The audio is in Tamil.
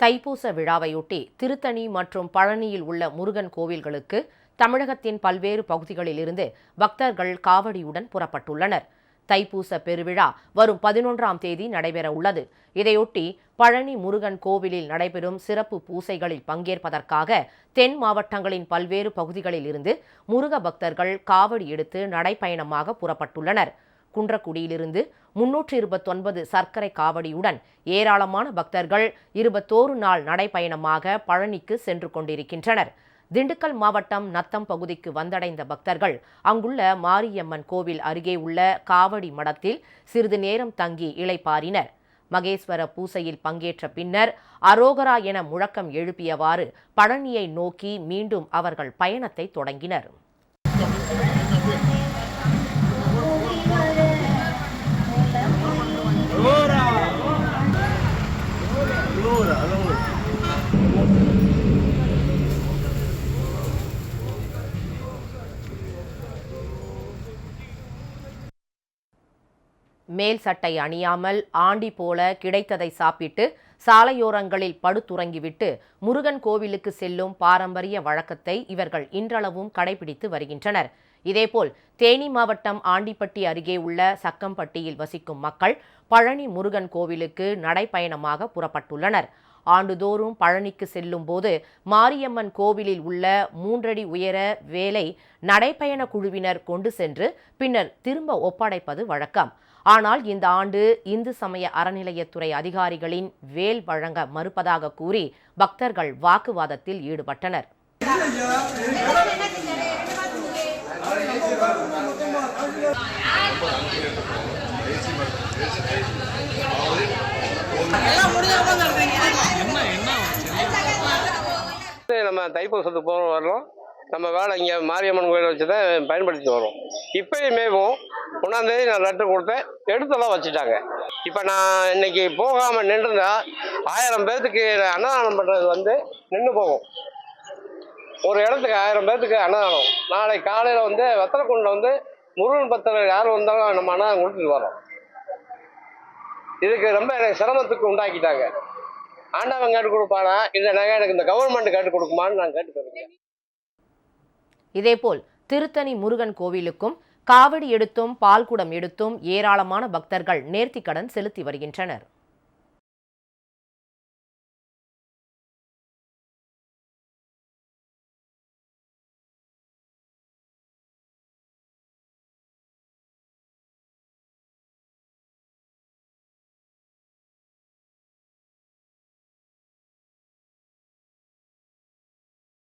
தைப்பூச விழாவையொட்டி திருத்தணி மற்றும் பழனியில் உள்ள முருகன் கோவில்களுக்கு தமிழகத்தின் பல்வேறு பகுதிகளில் இருந்து பக்தர்கள் காவடியுடன் புறப்பட்டுள்ளனர். தைப்பூச பெருவிழா வரும் 11ஆம் தேதி நடைபெற உள்ளது. இதையொட்டி பழனி முருகன் கோவிலில் நடைபெறும் சிறப்பு பூசைகளில் பங்கேற்பதற்காக தென் மாவட்டங்களின் பல்வேறு பகுதிகளில் இருந்து முருக பக்தர்கள் காவடி எடுத்து நடைப்பயணமாக புறப்பட்டுள்ளனர். குன்றக்குடியிலிருந்து 329 சர்க்கரை காவடியுடன் ஏராளமான பக்தர்கள் 21 நாள் நடைப்பயணமாக பழனிக்கு சென்று கொண்டிருக்கின்றனர். திண்டுக்கல் மாவட்டம் நத்தம் பகுதிக்கு வந்தடைந்த பக்தர்கள் அங்குள்ள மாரியம்மன் கோவில் அருகே உள்ள காவடி மடத்தில் சிறிது நேரம் தங்கி இளைப்பாறினர். மகேஸ்வர பூசையில் பங்கேற்ற பின்னர் அரோகரா என முழக்கம் எழுப்பியவாறு பழனியை நோக்கி மீண்டும் அவர்கள் பயணத்தை தொடங்கினர். மேல் சட்டை அணியாமல் ஆண்டி போல கிடைத்ததை சாப்பிட்டு சாலையோரங்களில் படுத்துறங்கிவிட்டு முருகன் கோவிலுக்கு செல்லும் பாரம்பரிய வழக்கத்தை இவர்கள் இன்றளவும் கடைபிடித்து வருகின்றனர். இதேபோல் தேனி மாவட்டம் ஆண்டிப்பட்டி அருகே உள்ள சக்கம்பட்டியில் வசிக்கும் மக்கள் பழனி முருகன் கோவிலுக்கு நடைப்பயணமாக புறப்பட்டுள்ளனர். ஆண்டுதோறும் பழனிக்கு செல்லும் போது மாரியம்மன் கோவிலில் உள்ள 3 அடி உயர வேலை நடைப்பயண குழுவினர் கொண்டு சென்று பின்னர் திரும்ப ஒப்படைப்பது வழக்கம். ஆனால் இந்த ஆண்டு இந்து சமய அறநிலையத்துறை அதிகாரிகளின் வேல் வழங்க மறுப்பதாக கூறி பக்தர்கள் வாக்குவாதத்தில் ஈடுபட்டனர். நம்ம தைப்பூசத்துக்கு போகிறோம் வரோம். நம்ம வேலை இங்கே மாரியம்மன் கோயிலை வச்சு தான் பயன்படுத்தி வரோம். இப்பயுமேவும் 1ஆம் தேதி நான் லெட்டர் கொடுத்தேன், எடுத்தெல்லாம் வச்சுட்டாங்க. இப்போ நான் இன்னைக்கு போகாமல் நின்றுருந்தா 1000 பேர்த்துக்கு அன்னதானம் பண்ணுறது நின்று போகும். ஒரு இடத்துக்கு 1000 பேர்த்துக்கு அன்னதானம். நாளை காலையில் வெத்தலைக்குண்டில் முருகன் பக்தர்கள் யார் வந்தாலும் நம்ம அன்னதானம் கொடுத்துட்டு வரோம். இதுக்கு ரொம்ப எனக்கு சிரமத்துக்கு உண்டாக்கிட்டாங்க. ஆண்டவன் கேட்டு கொடுப்பானா இல்லை நாங்கள் எனக்கு இந்த கவர்மெண்ட் கேட்டு கொடுக்குமான்னு நான் கேட்டுக்கிறேன். இதேபோல் திருத்தணி முருகன் கோவிலுக்கும் காவடி எடுத்தும் பால்குடம் எடுத்தும் ஏராளமான பக்தர்கள் நேர்த்திக்கடன் செலுத்தி வருகின்றனர்.